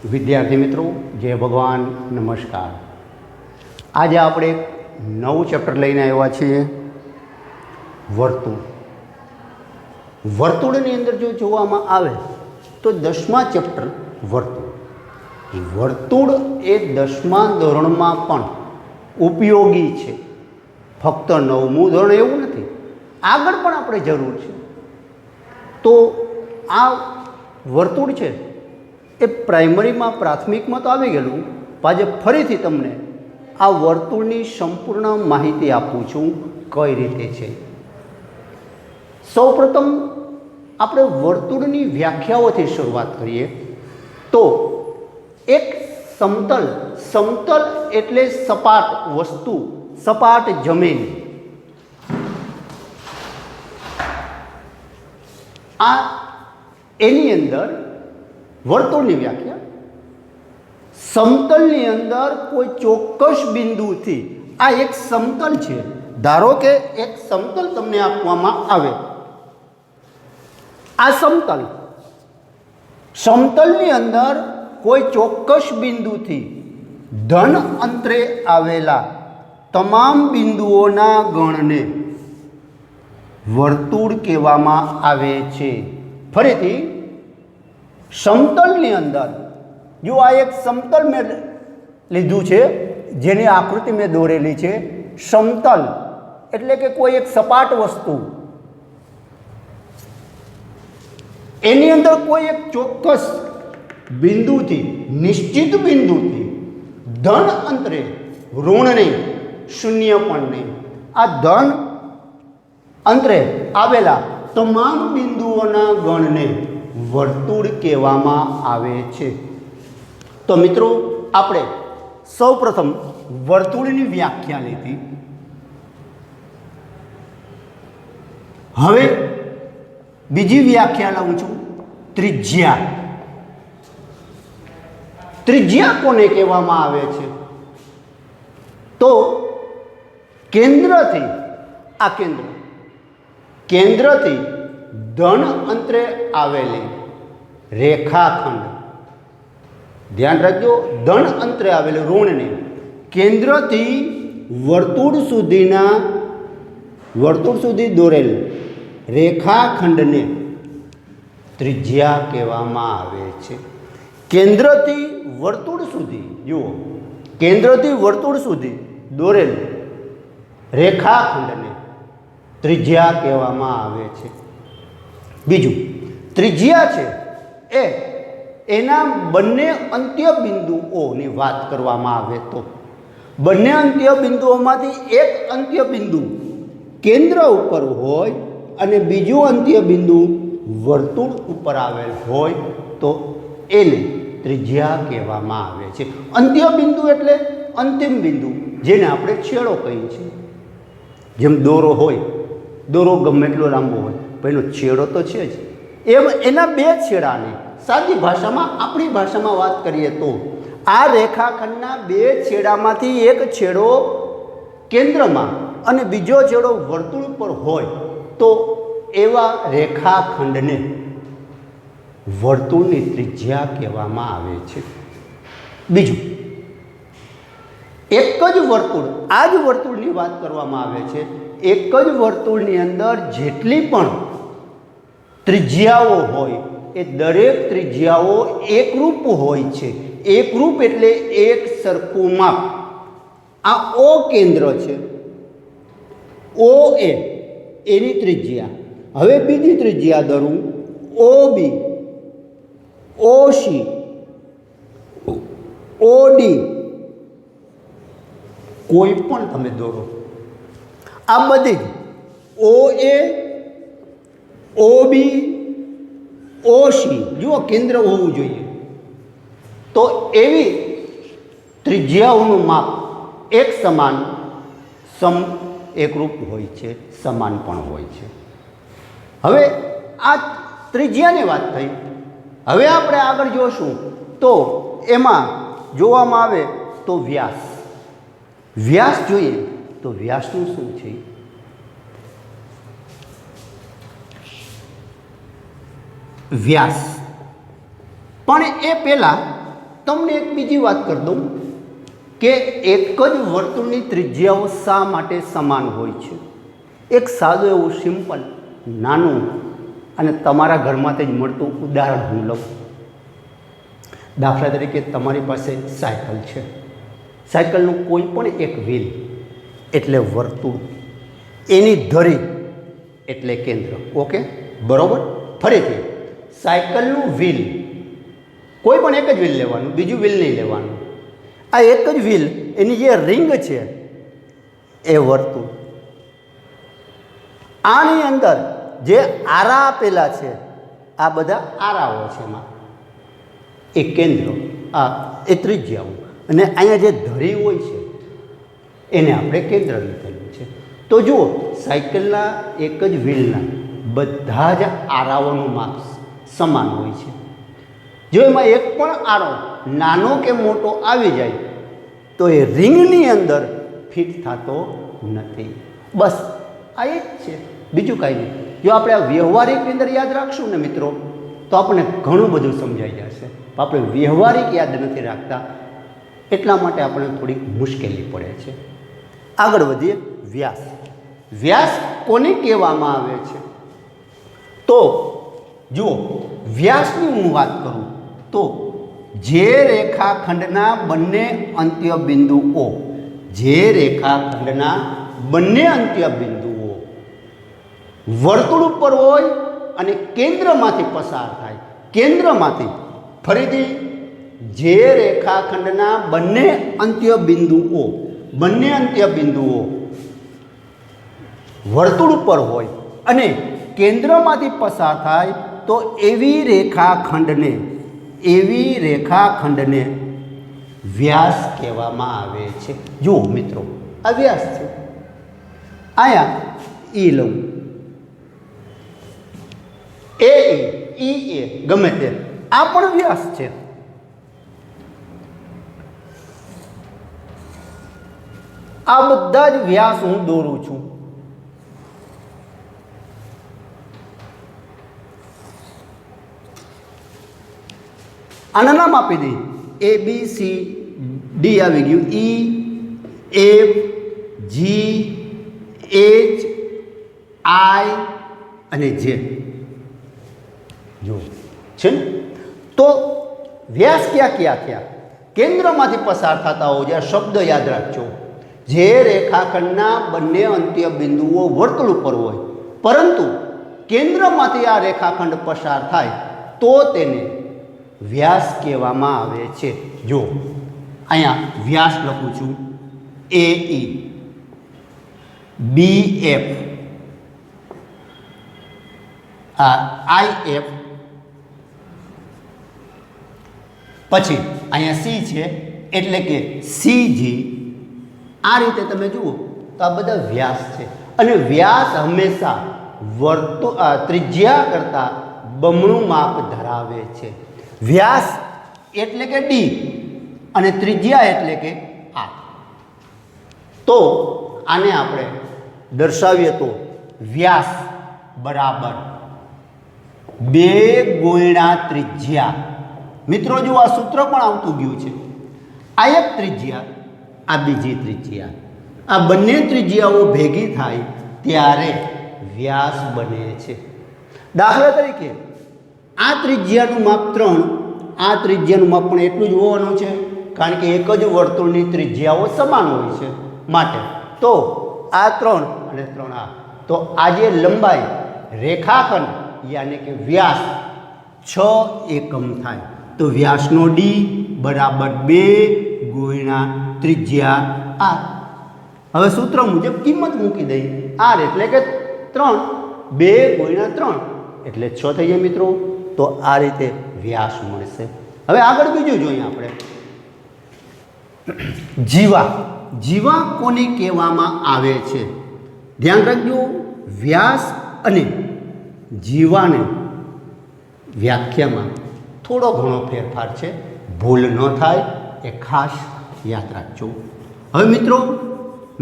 વિદ્યાર્થી મિત્રો, જય ભગવાન, નમસ્કાર. આજે આપણે એક નવું ચેપ્ટર લઈને આવ્યા છીએ, વર્તુળ. વર્તુળની અંદર જો જોવામાં આવે તો 10મા ચેપ્ટર વર્તુળ. વર્તુળ એ 10મા ધોરણમાં પણ ઉપયોગી છે, ફક્ત 9મું ધોરણ એવું નથી, આગળ પણ આપણે જરૂર છે. તો આ વર્તુળ છે એ પ્રાઇમરીમાં, પ્રાથમિકમાં તો આવી ગયેલું, આજે ફરીથી તમને આ વર્તુળની સંપૂર્ણ માહિતી આપું છું કઈ રીતે છે. સૌપ્રથમ આપણે વર્તુળની વ્યાખ્યાઓથી શરૂઆત કરીએ તો એક સમતલ, સમતલ એટલે સપાટ વસ્તુ, સપાટ જમીન. આ એની અંદર વર્તુળની વ્યાખ્યા. સમતલની અંદર કોઈ ચોક્કસ બિંદુથી, આ એક સમતલ છે, ધારો કે એક સમતલ તમને આપવામાં આવે, આ સમતલ, સમતલની અંદર કોઈ ચોક્કસ બિંદુથી ધન અંતરે આવેલા તમામ બિંદુઓના ગણને વર્તુળ કહેવામાં આવે છે. ફરીથી, સમતલની અંદર, જો આ એક સમતલ મેં લીધું છે, જેની આકૃતિ મેં દોરેલી છે, સમતલ એટલે કે કોઈ એક સપાટ વસ્તુ, એની અંદર કોઈ એક ચોક્કસ બિંદુથી, નિશ્ચિત બિંદુથી ધન અંતરે, ઋણ નહીં, શૂન્ય પણ નહીં, આ ધન અંતરે આવેલા તમામ બિંદુઓના ગણને વર્તુળ કહેવામાં આવે છે. તો મિત્રો, આપણે સૌપ્રથમ વર્તુળની વ્યાખ્યા લીધી. હવે બીજી વ્યાખ્યા લાવું છું, ત્રિજ્યા. ત્રિજ્યા કોને કહેવામાં આવે છે? તો કેન્દ્રથી, આ કેન્દ્ર, કેન્દ્રથી ધન અંતરે આવેલી રેખાખંડ, ધ્યાન રાખજો, ધન અંતરે આવેલું ઋણને, કેન્દ્રથી વર્તુળ સુધીના, વર્તુળ સુધી દોરેલ રેખાખંડને ત્રિજ્યા કહેવામાં આવે છે. કેન્દ્રથી વર્તુળ સુધી, જુઓ, કેન્દ્રથી વર્તુળ સુધી દોરેલ રેખાખંડને ત્રિજ્યા કહેવામાં આવે છે. બીજું, ત્રિજ્યા છે એ એના બંને અંત્ય બિંદુઓની વાત કરવામાં આવે તો બંને અંત્ય બિંદુઓમાંથી એક અંત્ય બિંદુ કેન્દ્ર ઉપર હોય અને બીજું અંત્ય બિંદુ વર્તુળ ઉપર આવેલ હોય તો એને ત્રિજ્યા કહેવામાં આવે છે. અંત્ય બિંદુ એટલે અંતિમ બિંદુ, જેને આપણે છેડો કહીએ છીએ. જેમ દોરો હોય, દોરો ગમે એટલો લાંબો હોય, એનો છેડો તો છે જ. એમ એના બે છેડાને, સાદી ભાષામાં, આપણી ભાષામાં વાત કરીએ તો આ રેખાખંડના બે છેડામાંથી એક છેડો કેન્દ્રમાં અને બીજો છેડો વર્તુળ પર હોય તો એવા રેખાખંડને વર્તુળની ત્રિજ્યા કહેવામાં આવે છે. બીજું, એક જ વર્તુળ, આ જ વર્તુળની વાત કરવામાં આવે છે, એક જ વર્તુળની અંદર જેટલી પણ ત્રિજ્યાઓ હોય એ દરેક ત્રિજ્યાઓ એકરૂપ હોય છે. એકરૂપ એટલે એક સરખું માપ. આ ઓ કેન્દ્ર છે, ઓ એ એની ત્રિજ્યા. હવે બીજી ત્રિજ્યા ધરું, ઓ બી, ઓ સી, ઓ ડી, કોઈ પણ તમે દોરો, આ બધી જ ઓ એ, ઓ બી, ઓ સી, જુઓ કેન્દ્ર હોવું જોઈએ. તો એવી ત્રિજ્યાઓનું માપ એક સમાન, એકરૂપ હોય છે, સમાન પણ હોય છે. હવે આ ત્રિજ્યાની વાત થઈ. હવે આપણે આગળ જોશું તો એમાં જોવામાં આવે તો વ્યાસ. વ્યાસ જોઈએ તો વ્યાસનું શું છે? વ્યાસ, પણ એ પહેલાં તમને એક બીજી વાત કરી દઉં કે એક જ વર્તુળની ત્રિજ્યાઓ શા માટે સમાન હોય છે. એક સાદું એવું સિમ્પલ નાનું અને તમારા ઘરમાંથી જ મળતું ઉદાહરણ હું લઉં. દાખલા તરીકે તમારી પાસે સાયકલ છે. સાયકલનું કોઈ પણ એક વ્હીલ એટલે વર્તુળ, એની ધરી એટલે કેન્દ્ર. ઓકે, બરાબર. ફરીથી સાયકલનું વ્હીલ, કોઈ પણ એક જ વ્હીલ લેવાનું, બીજું વ્હીલ નહીં લેવાનું. આ એક જ વ્હીલ, એની જે રિંગ છે એ વર્તુળ. આની અંદર જે આરા આપેલા છે, આ બધા આરાઓ છે, એમાં એ કેન્દ્ર, આ એ ત્રિજ્યાઓ, અને અહીંયા જે ધરી હોય છે એને આપણે કેન્દ્ર લીધેલું છે. તો જુઓ, સાયકલના એક જ વ્હીલના બધા જ આરાઓનું માપ સમાન હોય છે. જો એમાં એક પણ આરો નાનો કે મોટો આવી જાય તો એ રિંગની અંદર ફિટ થતો નથી. બસ આ એક છે, બીજું કાંઈ નહીં. જો આપણે આ વ્યવહારિકની અંદર યાદ રાખશું ને મિત્રો, તો આપણને ઘણું બધું સમજાઈ જશે. આપણે વ્યવહારિક યાદ નથી રાખતા, એટલા માટે આપણને થોડીક મુશ્કેલી પડે છે. આગળ વધીએ. વ્યાસ. વ્યાસ કોને કહેવામાં આવે છે? તો જુઓ, વ્યાસની હું વાત કરું તો જે રેખાખંડના બંને અંત્ય બિંદુઓ, જે રેખાખંડના બંને અંત્ય બિંદુઓ વર્તુળ ઉપર હોય અને કેન્દ્રમાંથી પસાર થાય, કેન્દ્રમાંથી, ફરીથી જે રેખાખંડના બંને અંત્ય બિંદુઓ વર્તુળ ઉપર હોય અને કેન્દ્રમાંથી પસાર થાય તો એવી રેખાખંડને વ્યાસ કહેવામાં આવે છે. જુઓ મિત્રો, આ વ્યાસ છે. આયા ઈ લઉં, એ ગમે તે, આ પણ વ્યાસ છે. આ બધા જ વ્યાસ હું દોરું છું. આના નામ આપી દઈએ. A B C D આવી ગયું, E F G H I અને J. જો છે ને, તો વ્યાસ ક્યાં ક્યાં થયા? કેન્દ્રમાંથી પસાર થતા હોય. આ શબ્દ યાદ રાખજો. જે રેખાખંડના બંને અંત્ય બિંદુઓ વર્તુળ ઉપર હોય, પરંતુ કેન્દ્રમાંથી આ રેખાખંડ પસાર થાય તો તેને વ્યાસ કહેવામાં આવે છે. જો અહીંયા વ્યાસ લખું છું, AE, BF, IF, પછી અહીંયા C છે એટલે કે CG. આ રીતે તમે જુઓ તો આ બધા વ્યાસ છે. અને વ્યાસ હંમેશા ત્રિજ્યા કરતાં બમણું માપ ધરાવે છે. વ્યાસ એટલે કે D અને ત્રિજ્યા એટલે કે R. તો આને આપણે દર્શાવીએ તો વ્યાસ બરાબર 2 ગુણ્યા ત્રિજ્યા. મિત્રો જો આ સૂત્ર પણ આવતું ગયું છે. આ એક ત્રિજ્યા, આ બીજી ત્રિજ્યા, આ બંને ત્રિજ્યાઓ ભેગી થાય ત્યારે વ્યાસ બને છે. દાખલા તરીકે આ ત્રિજ્યાનું માપ 3, આ ત્રિજ્યાનું માપ પણ એટલું જ હોવાનું છે, કારણ કે એક જ વર્તુળની ત્રિજ્યાઓ સમાન હોય છે માટે. તો આ 3 અને 3 આ, તો આ જે લંબાઈ રેખાખંડ યાની કે વ્યાસ 6 એકમ થાય. તો વ્યાસનો D બરાબર 2 ગુણ્યા ત્રિજ્યા R. હવે સૂત્ર મુજબ કિંમત મૂકી દઈએ. R એટલે કે 3, 2 ગુણ્યા 3 એટલે 6 થઈ જાય મિત્રો. તો આ રીતે વ્યાસ મળશે. હવે આગળ બીજું જોઈએ આપણે. જીવા કોને કહેવામાં આવે છે? ધ્યાન રાખજો, વ્યાસ અને જીવાને વ્યાખ્યામાં થોડો ઘણો ફેરફાર છે. ભૂલ ન થાય એ ખાસ યાદ રાખજો. હવે મિત્રો,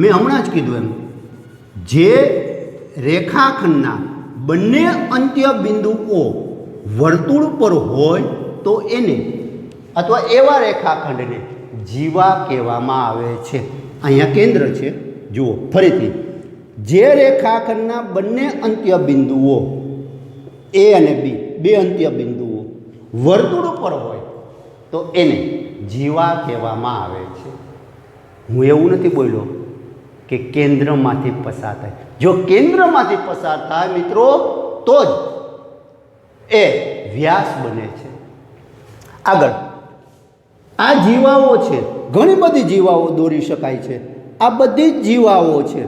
મેં હમણાં જ કીધું એમ, જે રેખાખંડના બંને અંત્ય બિંદુઓ વર્તુળ પર હોય તો એને અથવા એવા રેખાખંડને જીવા કહેવામાં આવે છે. અહીંયા કેન્દ્ર છે. જુઓ ફરીથી, જે રેખાખંડના બંને અંત્ય બિંદુઓ એ અને બી, બે અંત્ય બિંદુઓ વર્તુળ ઉપર હોય તો એને જીવા કહેવામાં આવે છે. હું એવું નથી બોલ્યો કે કેન્દ્રમાંથી પસાર થાય. જો કેન્દ્રમાંથી પસાર થાય મિત્રો તો જ એ વ્યાસ બને છે. આગળ આ જીવાઓ છે, ઘણી બધી જીવાઓ દોરી શકાય છે. આ બધી જ જીવાઓ છે.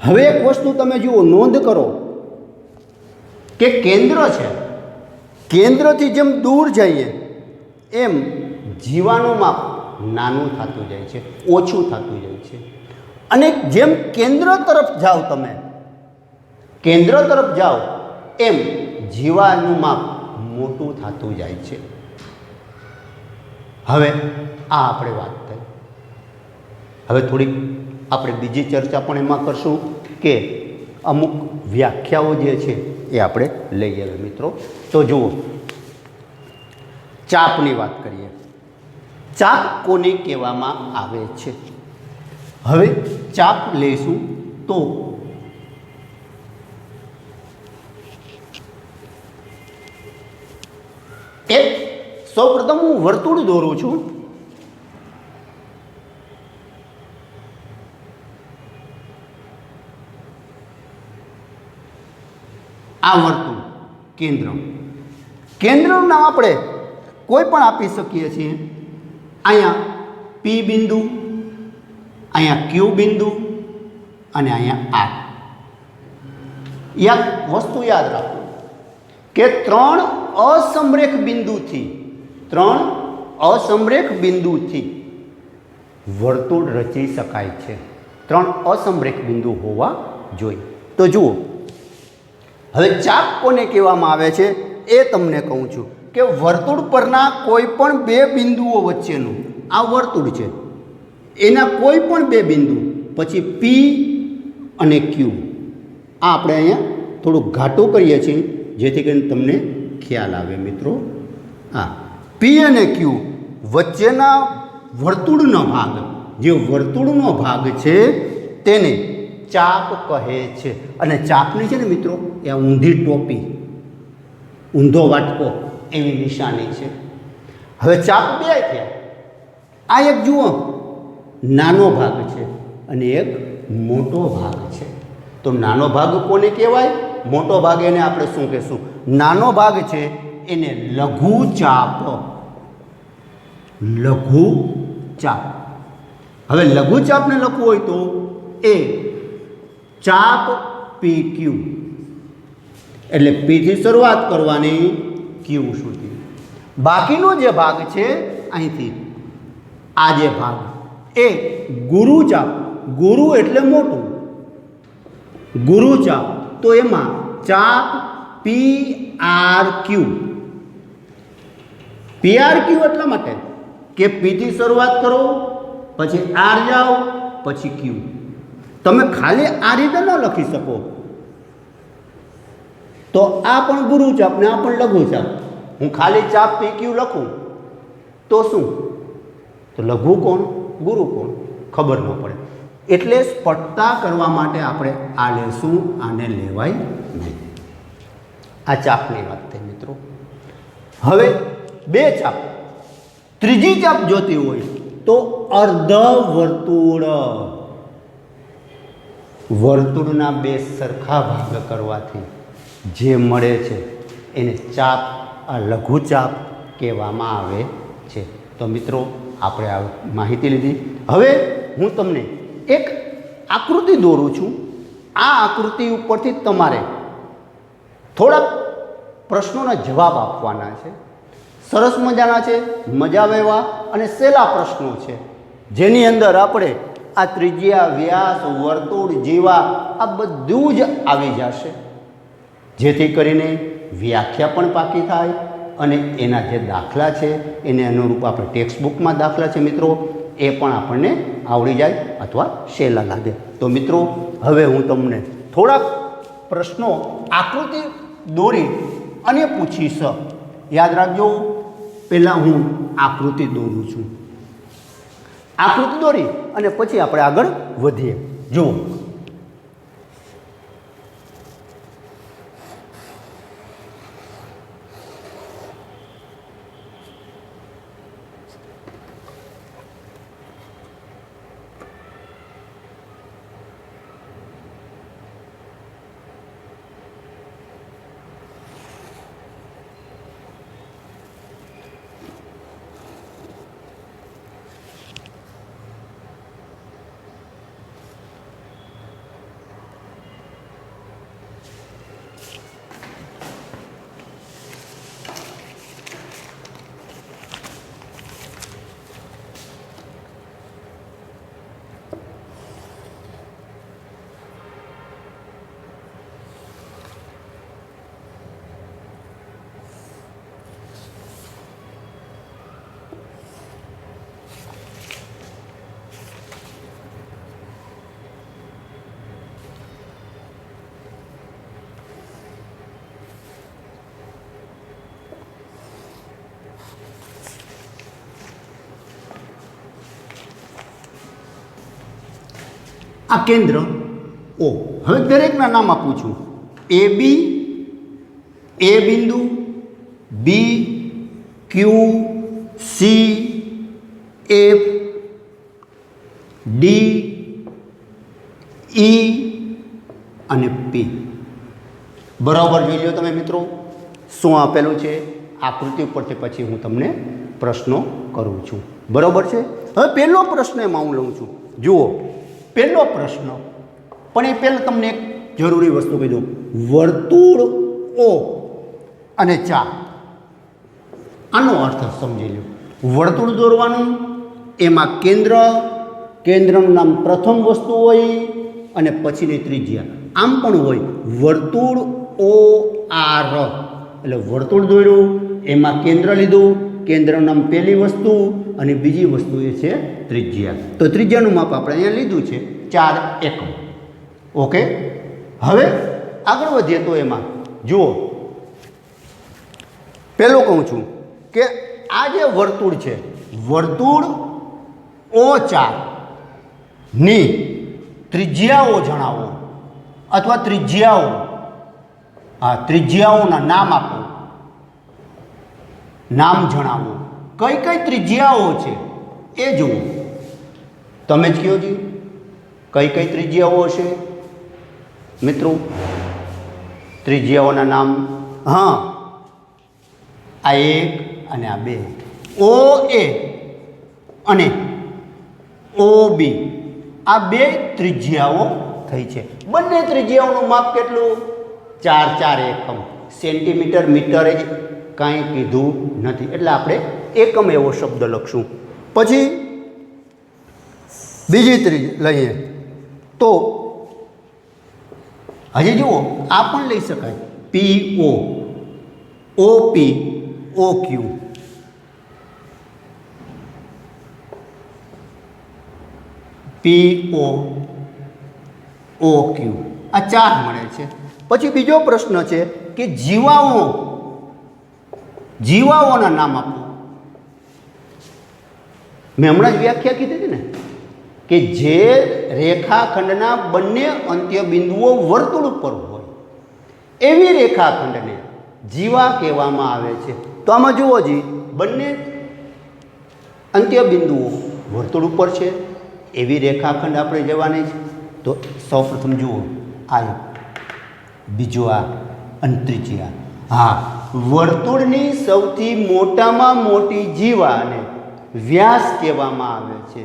હવે એક વસ્તુ તમે જુઓ, નોંધ કરો કે કેન્દ્ર છે, કેન્દ્રથી જેમ દૂર જઈએ એમ જીવાનું માપ નાનું થતું જાય છે, ઓછું થતું જાય છે. અને જેમ કેન્દ્ર તરફ જાઓ, તમે કેન્દ્ર તરફ જાઓ એમ જીવાનું માપ મોટું થતું જાય છે. હવે આ આપણે વાત થઈ. હવે થોડીક આપણે બીજી ચર્ચા પણ એમાં કરશું કે અમુક વ્યાખ્યાઓ જે છે એ આપણે લઈએ મિત્રો. તો જુઓ, ચાપની વાત કરીએ. ચાપ કોને કહેવામાં આવે છે? હવે ચાપ લઈશું તો એક સૌપ્રથમ હું વર્તુળ દોરું છું. આ વર્તુળ કેન્દ્ર, કેન્દ્રનું નામ આપણે કોઈ પણ આપી શકીએ છીએ. અહીંયા પી બિંદુ, અહીંયા ક્યુ બિંદુ અને અહીંયા આર. વસ્તુ યાદ રાખો કે ત્રણ અસમરેખ બિંદુથી વર્તુળ રચી શકાય છે. ત્રણ અસમરેખ બિંદુ હોવા જોઈએ. તો જુઓ, હવે ચાપ કોને કહેવામાં આવે છે એ તમને કહું છું કે વર્તુળ પરના કોઈ પણ બે બિંદુઓ વચ્ચેનું આ વર્તુળ છે, એના કોઈ પણ બે બિંદુ, પછી પી અને ક્યુ, આ આપણે અહીંયા થોડું ઘાટું કરીએ છીએ જેથી કરીને તમને ખ્યાલ આવે મિત્રો. આ પી અને ક્યુ વચ્ચેના વર્તુળનો ભાગ, જે વર્તુળનો ભાગ છે તેને ચાપ કહે છે. અને ચાપની છે ને મિત્રો, એ ઊંધી ટોપી, ઊંધો વાટકો એવી નિશાની છે. હવે ચાપ બે થયા. આ એક જુઓ નાનો ભાગ છે અને એક મોટો ભાગ છે. તો નાનો ભાગ કોને કહેવાય? મોટો ભાગ એને આપણે શું કહેશું? નાનો ભાગ છે એને લઘુ ચાપ. લઘુ ચાપ. હવે લઘુ ચાપને લખવું હોય તો એ ચાપ પી ક્યુ, એટલે પીથી શરૂઆત કરવાની ક્યુ સુધી. બાકીનો જે ભાગ છે અહીંથી આ જે ભાગ એ ગુરુ ચાપ. ગુરુ એટલે મોટું, ગુરુ ચાપ. તો એમાં ચાપ P R Q. P R Q એટલા માટે કે પીથી શરૂઆત કરો, પછી આર જાઓ, પછી ક્યુ. તમે ખાલી આ રીતે ન લખી શકો. તો આ પણ ગુરુ ચાપ ને આ પણ લઘુ ચાપ. હું ખાલી ચાપ પી ક્યુ લખું તો શું? તો લઘુ કોણ, ગુરુ કોણ ખબર ન પડે. એટલે સ્પષ્ટતા કરવા માટે આપણે આ લેશું, આને લેવાય નહીં. આ ચાપની વાત થઈ મિત્રો. હવે બે ચાપ, ત્રીજી ચાપ જોતી હોય તો અર્ધ વર્તુળ. વર્તુળના બે સરખા ભાગ કરવાથી જે મળે છે એને ચાપ, આ લઘુ ચાપ કહેવામાં આવે છે. તો મિત્રો આપણે આ માહિતી લીધી. હવે હું તમને એક આકૃતિ દોરું છું. આ આકૃતિ ઉપરથી તમારે થોડાક પ્રશ્નોના જવાબ આપવાના છે. સરસ મજાના છે, મજા આવે એવા અને સહેલા પ્રશ્નો છે, જેની અંદર આપણે આ ત્રિજ્યા, વ્યાસ, વર્તુળ, જીવા આ બધું જ આવી જશે, જેથી કરીને વ્યાખ્યા પણ પાકી થાય અને એના જે દાખલા છે એને અનુરૂપ આપણે ટેક્સ્ટ બુકમાં દાખલા છે મિત્રો એ પણ આપણને આવડી જાય અથવા સહેલા લાગે. તો મિત્રો હવે હું તમને થોડાક પ્રશ્નો આકૃતિ દોરી અને પૂછીશ. યાદ રાખજો, પહેલાં હું આકૃતિ દોરું છું. આકૃતિ દોરી અને પછી આપણે આગળ વધીએ. જુઓ, આ કેન્દ્ર ઓ. હવે દરેકના નામ આપું છું. એ બી, એ બિંદુ, બી, ક્યુ, સી, એફ, ડી, ઈ અને પી. બરાબર જોઈ લો તમે મિત્રો શું આપેલું છે આકૃતિ ઉપરથી. પછી હું તમને પ્રશ્નો કરું છું. બરાબર છે. હવે પહેલો પ્રશ્ન એમાં હું લઉં છું. જુઓ, પહેલો પ્રશ્ન, પણ એ પહેલાં તમને એક જરૂરી વસ્તુ કહી દઉં. વર્તુળ ઓ અને 4, આનો અર્થ સમજી લો. વર્તુળ દોરવાનું, એમાં કેન્દ્રનું નામ પ્રથમ વસ્તુ હોય અને પછીની ત્રિજ્યા આમ પણ હોય. વર્તુળ ઓ આર એટલે વર્તુળ દોર્યું, એમાં કેન્દ્ર લીધું, કેન્દ્રનું નામ પહેલી વસ્તુ અને બીજી વસ્તુ એ છે ત્રિજ્યા. તો ત્રિજ્યાનું માપ આપણે અહીંયા લીધું છે 4 એકમ. ઓકે, હવે આગળ વધીએ તો એમાં જુઓ, પહેલું કહું છું કે આ જે વર્તુળ છે, વર્તુળ O4 ની ત્રિજ્યાઓ જણાવો અથવા ત્રિજ્યાઓના નામ આપો, નામ જણાવો. કઈ કઈ ત્રિજ્યાઓ છે એ જુઓ. તમે જ કહો જી, કઈ કઈ ત્રિજ્યાઓ હશે મિત્રો? ત્રિજ્યાઓના નામ, હા, આ 1 અને આ 2, OA અને OB, આ 2 ત્રિજ્યાઓ થઈ છે. બંને ત્રિજ્યાઓનું માપ કેટલું? 4 એકમ. સેન્ટીમીટર, મીટર એ કાંઈ કીધું નથી, એટલે આપણે એકમ એવો શબ્દ લખશું. પછી બીજી ત્રિજ્યા લઈએ તો હજી જુઓ, આ પણ લઈ શકાય. PO, OP, OQ, PO, OQ, આ 4 મળે છે. પછી બીજો પ્રશ્ન છે કે જીવાઓના નામ આપો. મેં હમણાં જ વ્યાખ્યા કીધી હતી ને કે જે રેખાખંડના બંને અંત્ય બિંદુઓ વર્તુળ ઉપર હોય એવી રેખાખંડને જીવા કહેવામાં આવે છે. તો આમાં જુઓ જી, બંને અંત્ય બિંદુઓ વર્તુળ ઉપર છે એવી રેખાખંડ આપણે જવાની છે. તો સૌપ્રથમ જુઓ, આ બીજો આ અંતરિજ્યા. હા, વર્તુળની સૌથી મોટામાં મોટી જીવાને વ્યાસ કહેવામાં આવે છે.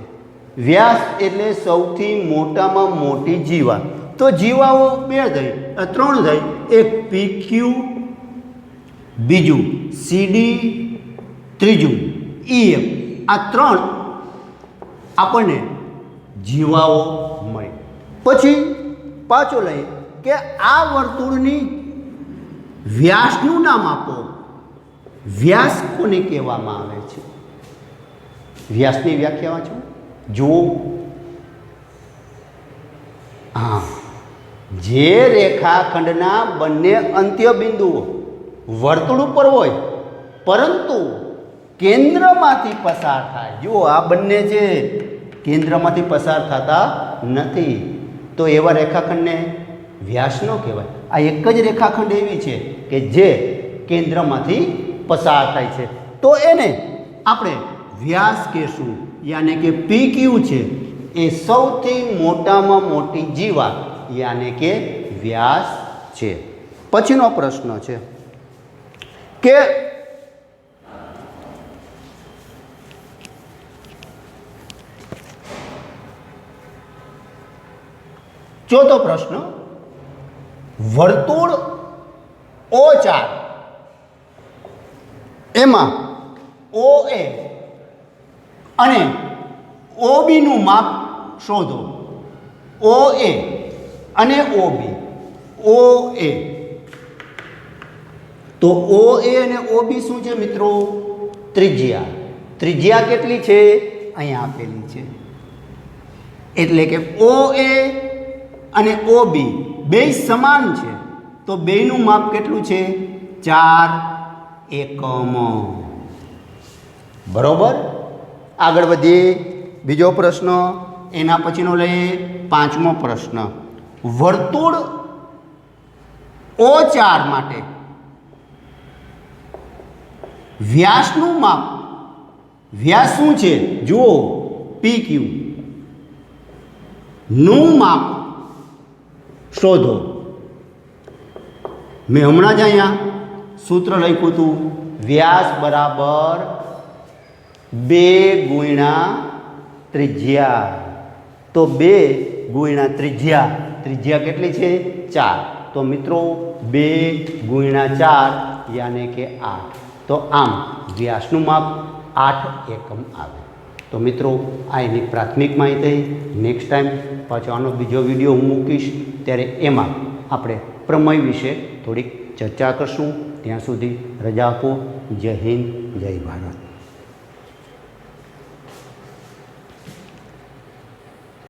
વ્યાસ એટલે સૌથી મોટામાં મોટી જીવા. તો જીવાઓ 2 થઈ, 3 થઈ. એક PQ, બીજું CD, ત્રીજું EF. આ 3 આપણને જીવાઓ મળી. પછી પાછો લઈએ કે આ વર્તુળની વ્યાસનું નામ આપો. વ્યાસ કોને કહેવામાં આવે છે? વ્યાસની વ્યાખ્યા વાંચો. જુઓ, હા, જે રેખાખંડના બંને અંત્ય બિંદુઓ વર્તુળ ઉપર હોય પરંતુ કેન્દ્રમાંથી પસાર થાય. જુઓ, આ બંને જે કેન્દ્રમાંથી પસાર થતા નથી, તો એવા રેખાખંડને વ્યાસ ન કહેવાય. આ એક જ રેખાખંડ એવી છે કે જે કેન્દ્રમાંથી પસાર થાય છે, તો એને આપણે વ્યાસ કહેશું. યાને કે PQ છે એ સૌથી મોટામાં મોટી જીવા યાને કે વ્યાસ છે. પછીનો પ્રશ્ન છે કે ચોથો પ્રશ્ન, વર્તુળ O4 એમાં OA અને OB નું માપ શોધો. OA અને OB. OA તો OA અને OB શું છે મિત્રો? ત્રિજ્યા. ત્રિજ્યા કેટલી છે? અહીંયા આપેલી છે. એટલે કે OA અને OB બે સમાન છે, તો બેયનું માપ કેટલું છે? 4 એકમ. બરોબર. આગળ વધીએ. બીજો પ્રશ્ન, એના પછીનો લઈએ 5મો પ્રશ્ન. વર્તુળ O4 માટે વ્યાસનું માપ, વ્યાસ શું છે? જુઓ, PQ નું માપ શોધો. મેં હમણાં જ અહીંયા સૂત્ર લખ્યું હતું, વ્યાસ બરાબર 2 ગુણ્યા ત્રિજ્યા. તો 2 ગુણ્યા ત્રિજ્યા, ત્રિજ્યા કેટલી છે? 4. તો મિત્રો 2 ગુણ્યા 4 યાને કે 8. તો આમ વ્યાસનું માપ 8 એકમ આવે. તો મિત્રો આ એની પ્રાથમિક માહિતી. નેક્સ્ટ ટાઈમ પાછો આનો બીજો વિડીયો હું મૂકીશ, ત્યારે એમાં આપણે પ્રમેય વિશે થોડીક ચર્ચા કરશું. ત્યાં સુધી રજા આપો. જય હિન્દ, જય ભારત.